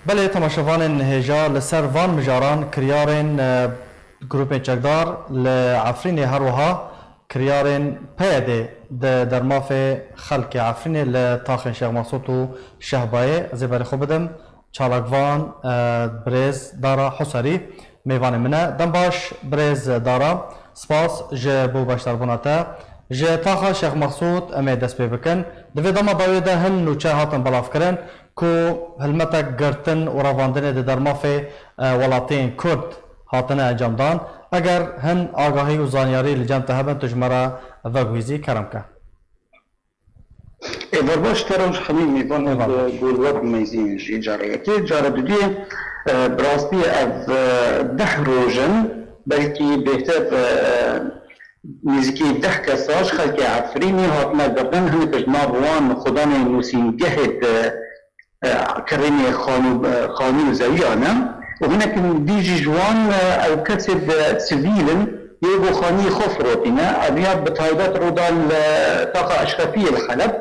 بله تماشاوان هجا لسر وان مجاران کریارن گروپ چکدار لعفرین هروها کریارن پیاده در ماف خلق عفرین لطاخ شیخ مسعود و شهبایه زبر خوب بدم چالکوان برز دارا حساری میوان منه دم باش برز دارا سپاس جه بو باشتر بوناتا جه طاخ شیخ مسعود امی دست پی بکن دوی دما باویده هن نوچه هاتن بلاف کرن کو هلمتک گرتن و رواندن در ماف ولاتین کرد هاتن انجام دان اگر هن آگاهی و زانیاری لجان تهبن تجمرا وگویزی کرم که باش ترمش خمیم میوان گولوات میزین جاره که جاره دوی براستی از 10 روزن بلکی بهتر نزدیکی 10 کساش خلق عفرینی هاتنا گردن همه پشنابوان خدا نوسینگهت کرینی خانو زویانه و هناك ديجي جوان او كسب سيفيلن يبو خاني خفروتنا ابيات بتايدات رودال طاقة اشرفية الحلب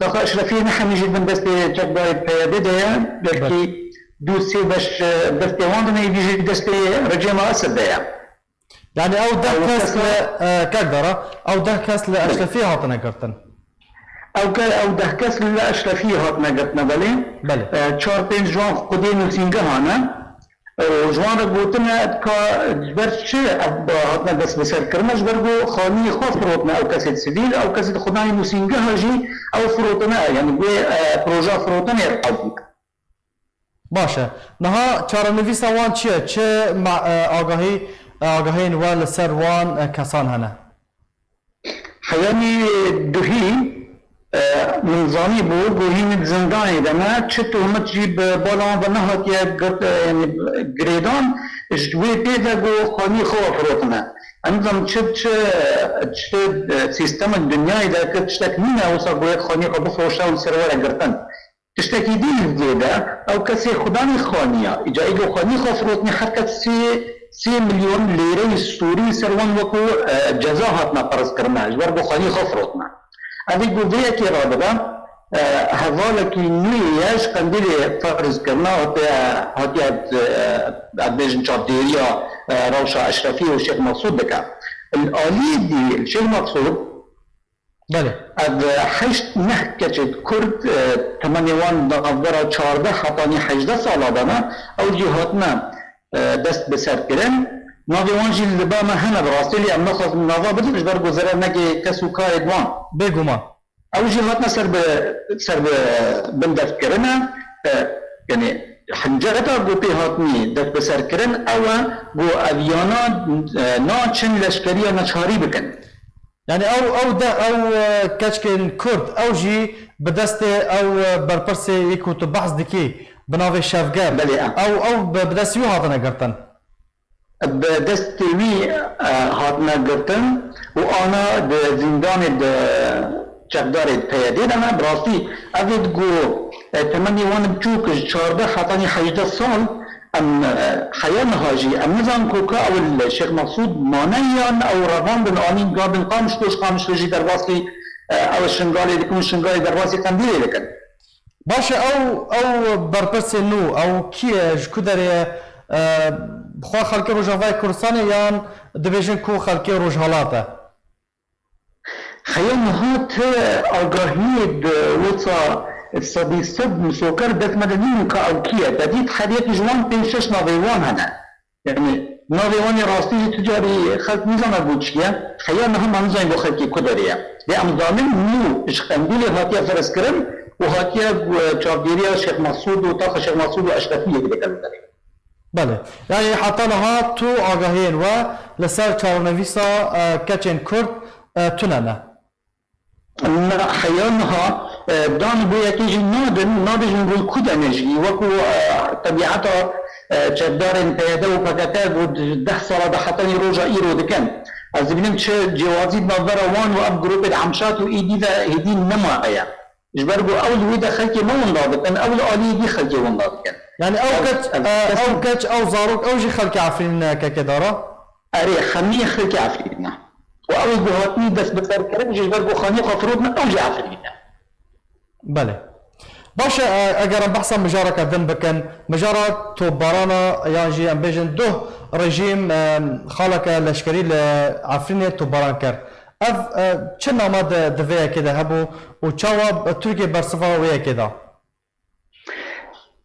طاقة اشرفية نحن نجد من بس جبار البيادة بلكي دوسي باش دستي واندنا يجي دستي رجيما اسد يعني او ده كاس كقدرة او ده كاس لاشرفية هاتنا قرتن او ده كاس لاشرفية هاتنا قرتنا بله 4-5 جوان قدين وسينجهانا جوان را گوتنا که جبر چه هاتنا دست بسر کرنا جبر گو خانی خواه فروتنا او کسی سیویل او کسی خدای موسینگه هاجی او فروتنا یعنی گوی پروژه فروتنا ارقاب باشه نها چارنویس وان چیه؟ چه آگاهی نوال سر وان کسان هنه؟ حیانی دوهی نظامی بود گوهیم زندانی دمه چه تهمت جیب بالان و نهات یعنی گریدان جوی پیدا گو خانی خواه فروتنه انظام چه سیستم دنیای ده که تشتک نینه اوسا گوید خانی خواه بفروشته و سروره گرتن تشتکی دیل دیده او کسی خدانی خانیه اجایی گو خانی خواه فروتنه هر کس 3 ملیون لیره سوری سروان وکو جزا هاتنا پرس کرنه جبر گو خانی خواه فروتنه ادی گویه که رابطه حواله کی نیش قندیل فرض کرنا هاتیات ادبیجن چابدیریا روشا اشرفی و شیخ مسعود بکن الالی دی الشیخ مسعود بله از 8-9 کچه کرد تمانیوان دغدره 14 حتانی 18 ساله دانه او جهاتنا دست بسر کرن ناویوان جی لبا ما همه براستی لی ام نخواست من ناوا بدیش بر گذره نگه کسو کار ادوان بگو ما او جی هاتنا سر بندف کرنه یعنی حنجرتا گو پی هاتنی دست بسر کرن او گو اویانا نا چن لشکری نچاری بکن يعني او كاشكن كرد او جي بدست او بربرسي يكوت بحث دكي بنافي شافقار او بدست يو هاتنا قرطن بدست وی هاتنا قرطن و انا زندان چقدار پیاده دانا براستی اوید گو تمنی وانم چوکش 14 حتانی 18 سال ام حيان هاجي ام نظام كوكا او الشيخ مسعود مانيان او روان بن آمين قابل قامش رجي درباسي او الشنغالي يكون الشنغالي درباسي قنديلي لكن باشا او بربرسي نو او كيج كدري بخوا خلقي روجافاي كورساني يان دبيجن كو خلقي روجهالاته حيان هات آگاهی وطا الصدي صد مسوكر دك مدنين كأوكية تديت حديث جوان بينشش ناضيوان هنا يعني ناضيواني راستي تجاري خلق نظام أبوشيا خيالنا هم نظام بخلقي كدريا دي أمضامن نو إشخنديلي هاتيا فرسكرم وهاتيا جابديريا شيخ مسعود وطاقة شيخ مسعود وأشرفية كده كلمة بله يعني حتى لها تو آگاهين و لسر چارنویسا كچن كرد تنانا حيانها دان بو يكيجي نادن نقول كود نجي وكو طبيعتها جدار بيده وفكتا بود 10 سال حتى روجا ايرو دكان از بنم چه جوازي نظر وان و اب جروب العمشات و ايدي ذا هدين نما ايا جبرغو اول ويدا خلكي ما ونضادكن اول الي دي خلكي ونضادكن يعني او كتش او زاروك او جي خلكي عفرين ككدارا اري خميه خلكي عفرين واول بهاتني بس بسر كرم جبرغو خاني قفرودنا او جي عفرين بله باشه اگر بحثا مجاره کردن بکن مجاره تو بارانا یان جی ام بیجن دو رژیم خالق لشکری لعفرین تو باران کرد اف چه نامه دویه که ده هبو و چاوا ترکیه برصفا ویه که ده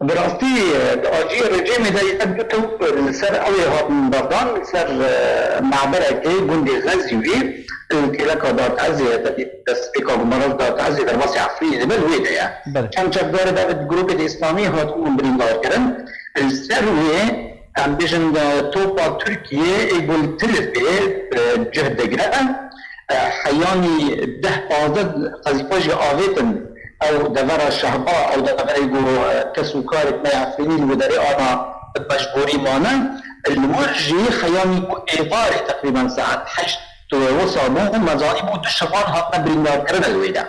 براستی آجی رژیم ده یکم تو سر اوی هات بردان سر معبره که گندی غزیوی الكلاك دات عزي تسبيكا مرض دات عزي در واسع عفرين بل ويدا يا كان شغال دافد جروب الاسلامي هات من برينغار كرن السروي عم بيجن توبا تركيا يقول تلفي جهد قراءة حياني ده بازد قزيفاجي آفيتن او دفر الشهباء او دفر يقولوا كسوكارت ما يعفريني الوداري انا مجبوري مانا المرجي خياني ايطاري تقريبا ساعة حشت وصابو مزايب وتشفان هاتنا برينغار كرن الويدا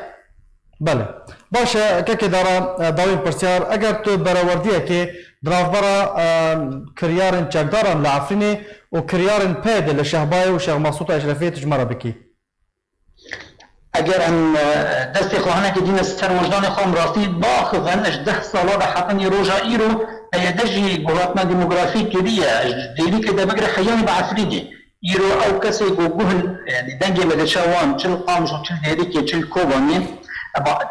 بله باشه که دارا داوین پرسیار اگر تو براوردیه که درافبرا کریارن چکدارن لعفرینه و کریارن پید لشهبای و شیخ مسعود اشرفی تجمره بکی اگر ان دستی خواهنه که دین سر وجدان خواهم راستی باخذن اش 10 ساله ده حتنی روژا ایرو ایدجی گوهاتنا ديموغرافي كديه ديلي كده بقرا خياني بعفريدي يرو او كسي جوجل يعني دنجي مدشوان تشل قامش وتشل هيريكي تشل كوباني بعد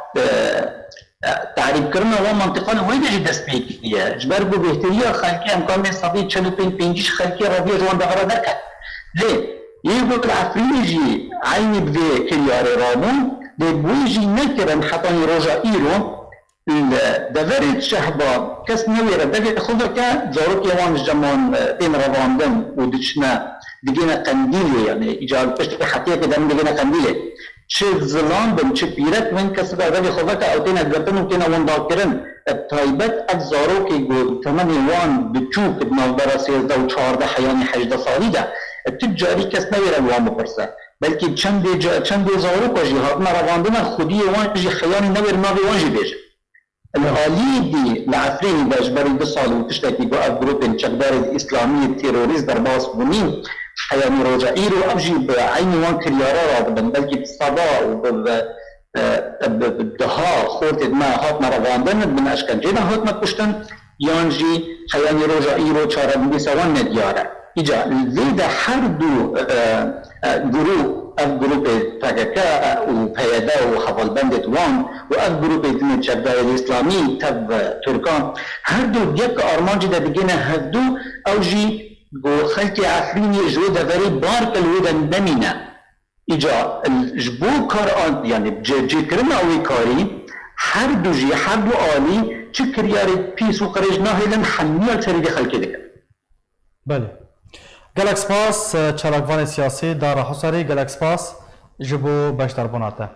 تعريف كرنا هو منطقة وين جي دسبيكية جبر بو بهترية خلقية امكان من صديق تشلو بين بينجيش خلقية ربيع جوان دغرا دركت ليه؟ يقول العفريجي عيني بذي كرياري رامون ليه بويجي نكرم حطاني روجا ايرو دفرت شهبا كس نويرة دفرت خذك زاروك يوان الجمان بين رواندن ودشنا دقينا قنديلي يعني إجاب بشتك حتية كده من دقينا قنديلي چه ظلام بن چه پیرت من کسی به عدد خودک او تینا گرتن و تینا وندال کرن تایبت از زاروکی گو تمنی وان بچوک بنابرا 13 و 14 حیانی 18 سالی ده تجاری کس نویر الوان بپرسه بلکه چند زاروک جی هاتنا رواندن خودی وان جی خیانی نویر ناوی وان جی بیجه الحالی دی لعفرینی باش بری 2 سال و تشتاکی گو اف گروپ چکدار الاسلامی تیروریست در باس بونین حياني رجعي رو أبجي بعيني وان كريارا رابطن بلكي بالصداء وبالدهاء خورت ما هاتنا رواندن من أشكال جينا هاتنا كشتن يانجي حياني رجعي رو چارا بيسا وان نديارا إجا الزيدة حردو جروب اف جروب تاكاكا وبيادا وحفل بندت وان واف جروب دين الشباب الإسلامي تب تركان هردو ديك أرمانجي دا بيجينا هردو أوجي گو خلق عفرینی جو دفری بارک الودا نمینه ایجا جبو کار آن یعنی جی کرم اوی کاری هر دو جی هر دو آلی چه کریاری پیس و قرج ناهیلن حمیل سری خلقی دکن بله گلکس پاس چراغوان سیاسی دار حساری گلکس پاس جبو بشتر بناته